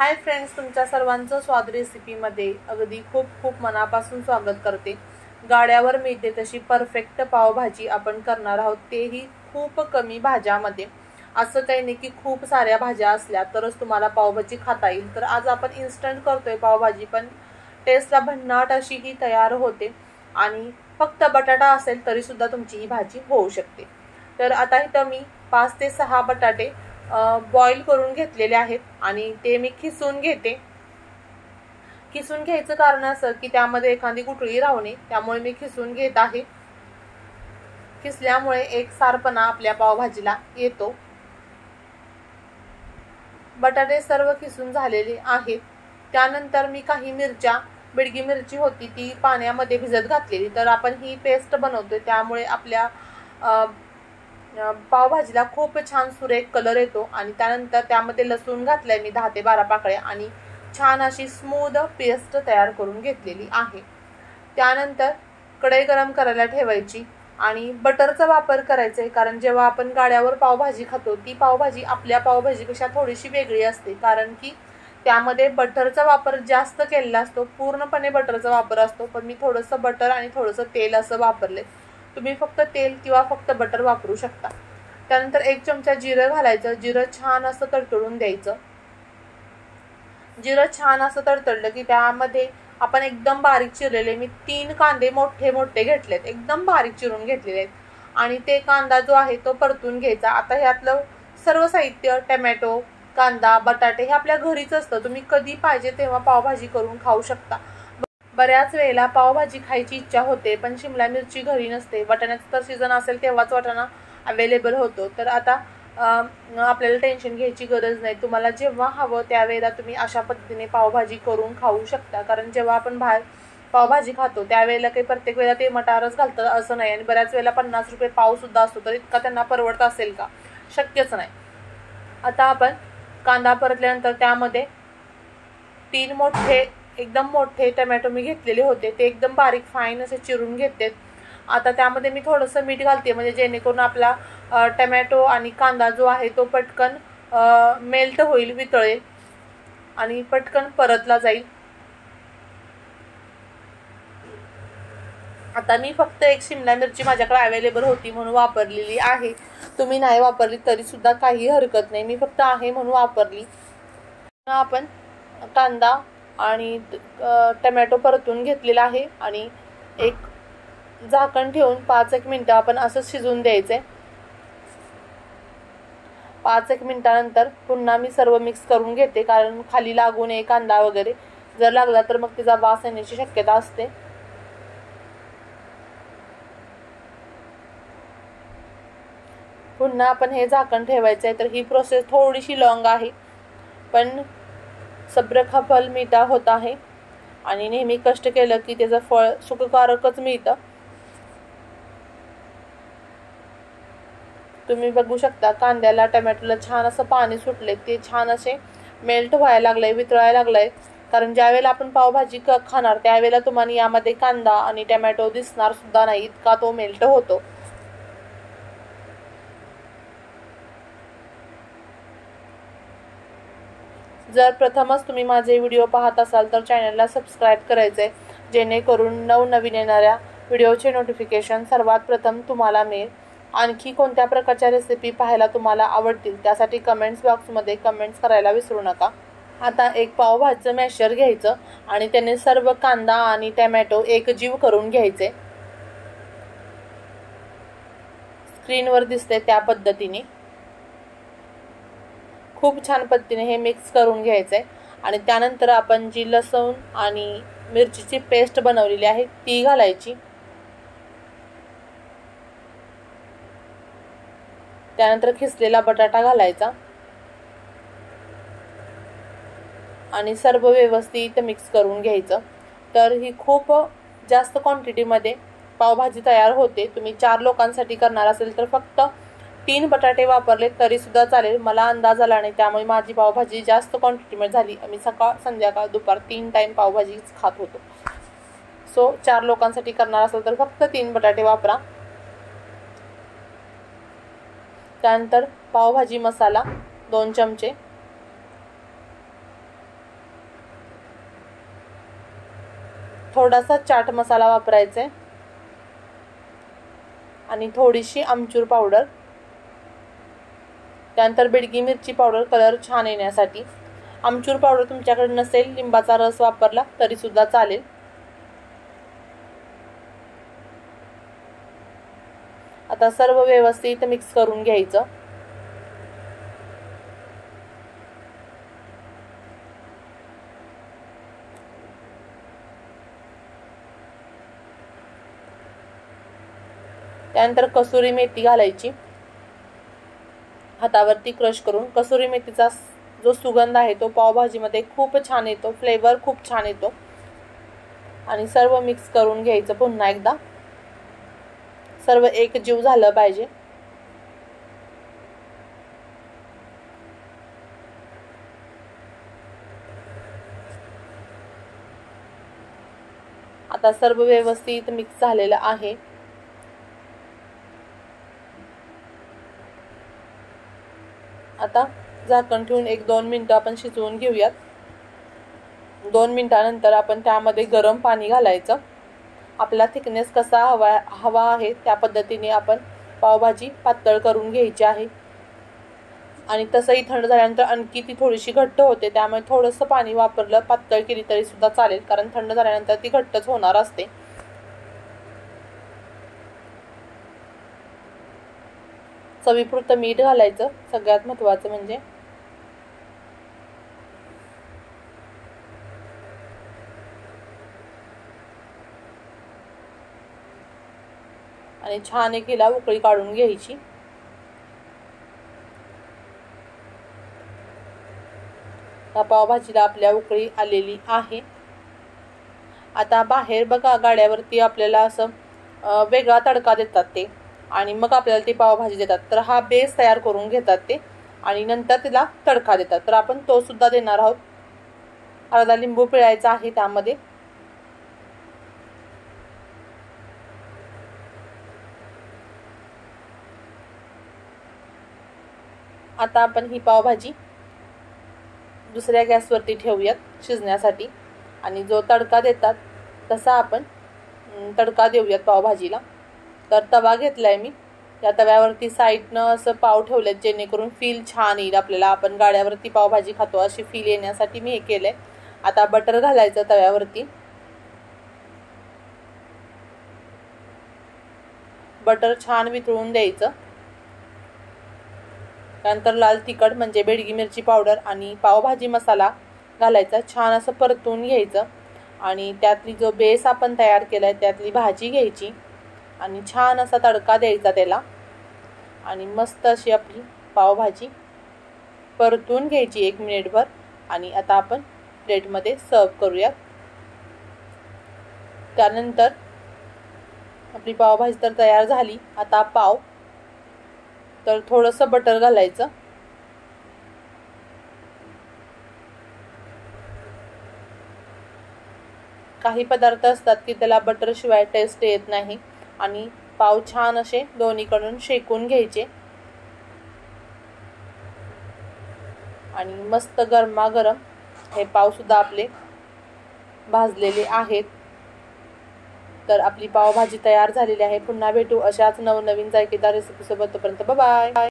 Hi friends, तुमच्या सर्वांचं स्वाद रेसिपीमध्ये अगदी खूप खूप मनापासून स्वागत करते। गाड्यावर मिळते तशी परफेक्ट पावभाजी आपण करणार आहोत, तेही खूप कमी भाज्यामध्ये। असं काही नाही की खूप साऱ्या भाज्या असल्या तरच तुम्हाला पावभाजी खाता येईल। तर आज आपण इन्स्टंट करतोय पावभाजी, पण टेस्टला भन्नाट अशी ही तयार होते आणि फक्त बटाटा असेल तरी सुद्धा तुमची ही भाजी होऊ शकते। तर आता इथं मी 5 ते 6 बटाटे बॉईल करून घेतलेले आहेत आणि ते मी खिसून घेते। खिसून घ्यायचं कारण असं की त्यामध्ये एखादी गुठळी राहू नये, त्यामुळे मी खिसून घेत आहे। खिसल्यामुळे एक सारपणा आपल्या पावभाजीला येतो। बटाटे सर्व खिसून झालेले आहेत। त्यानंतर मी काही मिरच्या, बिडगी मिरची होती ती पाण्यामध्ये भिजत घातलेली। तर आपण ही पेस्ट बनवतोय, त्यामुळे आपल्या पावभाजीला खूप छान सुरेख कलर येतो। आणि त्यानंतर त्यामध्ये लसूण घातलाय मी 10 ते 12 पाकळ्या आणि छान अशी स्मूथ पेस्ट तयार करून घेतलेली आहे। त्यानंतर कढई गरम करायला ठेवायची आणि बटरचा वापर करायचा आहे, कारण जेव्हा आपण गाड्यावर पावभाजी खातो ती पावभाजी आपल्या पावभाजीपेक्षा थोडीशी वेगळी असते, कारण की त्यामध्ये बटरचा वापर जास्त केलेला असतो। पूर्णपणे बटरचा वापर असतो, पण मी थोडंसं बटर आणि थोडंसं तेल असं वापरले। तुम्ही फक्त तेल किंवा फक्त बटर वापरू शकता। त्यानंतर 1 चमचा जिरं घालायचं। जिरं छान असं तडतडून द्यायचं। जिरं छान असं तडतडलं की त्यामध्ये आपण एकदम बारीक चिरलेले मी 3 कांदे मोठे मोठे घेतलेत, एकदम बारीक चिरून घेतलेले आहेत आणि ते कांदा जो आहे तो परतून घ्यायचा। आता ह्यातलं सर्व साहित्य टोमॅटो, कांदा, बटाटे हे आपल्या घरीच असतं, तुम्ही कधी पाहिजे तेव्हा पावभाजी करून खाऊ शकता। बऱ्याच वेळेला पावभाजी खायची इच्छा होते, पण शिमला मिरची घरी नसते। वाटाण्याचं तर सीझन असेल तेव्हाच वाटाणा अवेलेबल होतो। तर आता आपल्याला टेन्शन घ्यायची गरज नाही। तुम्हाला जेव्हा हवं त्यावेळेला तुम्ही अशा पद्धतीने पावभाजी करून खाऊ शकता, कारण जेव्हा आपण बाहेर पावभाजी खातो त्यावेळेला काही प्रत्येक वेळेला ते मटारच घालतात असं नाही, आणि बऱ्याच वेळेला 50 रुपये पाव सुद्धा असतो, तर इतका त्यांना परवडत असेल का? शक्यच नाही। आता आपण कांदा परतल्यानंतर त्यामध्ये 3 मोठे एकदम मोठे टोमॅटो मी घेतलेले होते, ते एकदम बारीक फाईन असे चिरून घेते। आता त्यामध्ये मी थोडंसं मीठ घालते, म्हणजे जेणेकरून आपला टोमॅटो आणि कांदा जो आहे तो पटकन मेल्ट होईल, वितळेल आणि पटकन परतला जाईल। आता मी फक्त 1 शिमला मिरची माझ्याकडे अवेलेबल होती म्हणून वापरलेली आहे। तुम्ही नाही वापरली तरी सुद्धा काही हरकत नाही, मी फक्त आहे म्हणून वापरली। आपण कांदा आणि टोमॅटो परतून घेतलेला आहे आणि एक झाकण ठेवून 5-1 मिनिटं आपण असं शिजवून द्यायचंय। 5-1 मिनिटानंतर पुन्हा मी सर्व मिक्स करून घेते, कारण खाली लागू नये कांदा वगैरे, जर लागला तर मग त्याचा वास येण्याची शक्यता असते। पुन्हा आपण हे झाकण ठेवायचं आहे। तर ही प्रोसेस थोडीशी लॉंग आहे, पण सब्र का फल मीठा होता आहे आणि नेहमी कष्ट केलं की त्याचं फळ सुखकारकच मिळतं। तुम्ही बघू शकता कांद्याला टोमॅटोला छान असं पाणी सुटले, ते छान असे मेल्ट व्हायला लागले, वितळायला लागले, कारण ज्यावेळेला आपण पावभाजी खाणार त्यावेळेला तुम्हाला यामध्ये कांदा आणि टोमॅटो दिसणार सुद्धा नाही, इतका तो मेल्ट होतो। जर प्रथमच तुम्ही माझे व्हिडिओ पाहत असाल तर चॅनलला सबस्क्राईब करायचे, जेणेकरून नवनवीन येणाऱ्या व्हिडिओचे नोटिफिकेशन सर्वात प्रथम तुम्हाला मिळेल। आणखी कोणत्या प्रकारच्या रेसिपी पाहायला तुम्हाला आवडतील त्यासाठी कमेंट्स बॉक्समध्ये कमेंट्स करायला विसरू नका। आता एक पावभाजीचं मॅशर घ्यायचं आणि त्याने सर्व कांदा आणि टोमॅटो एकजीव करून घ्यायचे। स्क्रीनवर दिसते त्या पद्धतीने खूप छान पद्धतीने हे मिक्स करून घ्यायचंय आणि त्यानंतर आपण जी लसूण आणि मिरचीची पेस्ट बनवलेली आहे ती घालायची। त्यानंतर खिसलेला बटाटा घालायचा आणि सर्व व्यवस्थित मिक्स करून घ्यायचं। तर ही खूप जास्त क्वांटिटीमध्ये पावभाजी तयार होते। तुम्ही 4 लोकांसाठी करणार असेल तर फक्त 3 बटाटे वापरले तरी सुद्धा चालेल। मला अंदाज आला नाही, त्यामुळे माझी पावभाजी जास्त क्वांटिटीमध्ये झाली। आम्ही सकाळ संध्याकाळ दुपार 3 टाइम पावभाजीच खात होतो। सो 4 लोकांसाठी करणार असेल तर फक्त 3 बटाटे वापरा। त्यानंतर पावभाजी मसाला 2 चमचे, थोडासा चाट मसाला वापरायचा आहे आणि थोडीशी आमचूर पावडर, त्यानंतर बेडगी मिरची पावडर कलर छान येण्यासाठी. आमचूर पावडर तुमच्याकडे नसेल, लिंबाचा रस वापरला तरी सुद्धा चालेल. आता सर्व व्यवस्थित मिक्स करून घ्यायचं. त्यानंतर कसुरी मेथी घालायची, हातावरती क्रश करून. कसुरी मेथीचा जो सुगंध आहे तो पावभाजीमध्ये खूप छान येतो, फ्लेवर खूप छान येतो. आणि सर्व मिक्स करून घ्यायचं पुन्हा एकदा. सर्व एकजीव झालं पाहिजे. आता सर्व व्यवस्थित मिक्स झालेलं आहे. आता झाकण ठेवून 1-2 मिनिटं आपण शिजवून घेऊयात. 2 मिनिटानंतर आपण त्यामध्ये गरम पाणी घालायचं. आपला थिकनेस कसा हवा आहे त्या पद्धतीने आपण पावभाजी पातळ करून घ्यायची आहे. आणि तसंही थंड झाल्यानंतर आणखी ती थोडीशी घट्ट होते, त्यामुळे थोडंसं पाणी वापरलं पातळ केली तरी सुद्धा चालेल, कारण थंड झाल्यानंतर ती घट्टच होणार असते. चवीपुरतं मीठ घालायचं, सगळ्यात महत्त्वाचं म्हणजे. आणि छान एक हिला उकळी काढून घ्यायची. या पावभाजीला आपल्या उकळी आलेली आहे. आता बाहेर बघा गाड्यावरती आपल्याला असं वेगळा तडका देतात ते, आणि मग आपल्याला ती पावभाजी देतात. तर हा बेस तयार करून घेतात ते आणि नंतर तिला तडका देतात. तर आपण तो सुद्धा देणार आहोत. अर्धा लिंबू पिळायचा आहे त्यामध्ये. आता आपण ही पावभाजी दुसऱ्या गॅसवरती ठेवूयात शिजण्यासाठी. आणि जो तडका देतात तसा आपण तडका देऊयात पावभाजीला. तर तवा घेतलाय मी. या तव्यावरती साईडनं असं पाव ठेवलेत, जेणेकरून फील छान येईल आपल्याला. आपण गाड्यावरती पावभाजी खातो अशी फील येण्यासाठी मी हे केलंय. आता बटर घालायचं तव्यावरती. बटर छान वितळून द्यायचं. त्यानंतर लाल तिखट म्हणजे बेडगी मिरची पावडर आणि पावभाजी मसाला घालायचा. छान असं परतून घ्यायचं आणि त्यातली जो बेस आपण तयार केलाय त्यातली भाजी घ्यायची आणि छान असा तडका द्यायचा त्याला. आणि मस्त अशी आपली पावभाजी परतून घ्यायची 1 मिनिटभर. आणि आता आपण प्लेटमध्ये सर्व करूयात. त्यानंतर आपली पावभाजी तर तयार झाली. आता पाव, तर थोडंसं बटर घालायचं. काही पदार्थ असतात की त्याला बटर शिवाय टेस्ट येत नाही. आणि पाव छान असे दोन्हीकडून शेकून घ्यायचे आणि मस्त गरमागरम हे पाव सुद्धा आपले भाजलेले आहेत. तर आपली पावभाजी तयार झालेली आहे. पुन्हा भेटू अशाच नवनवीन जायकेदार रेसिपी सोबत. तोपर्यंत बाय बाय.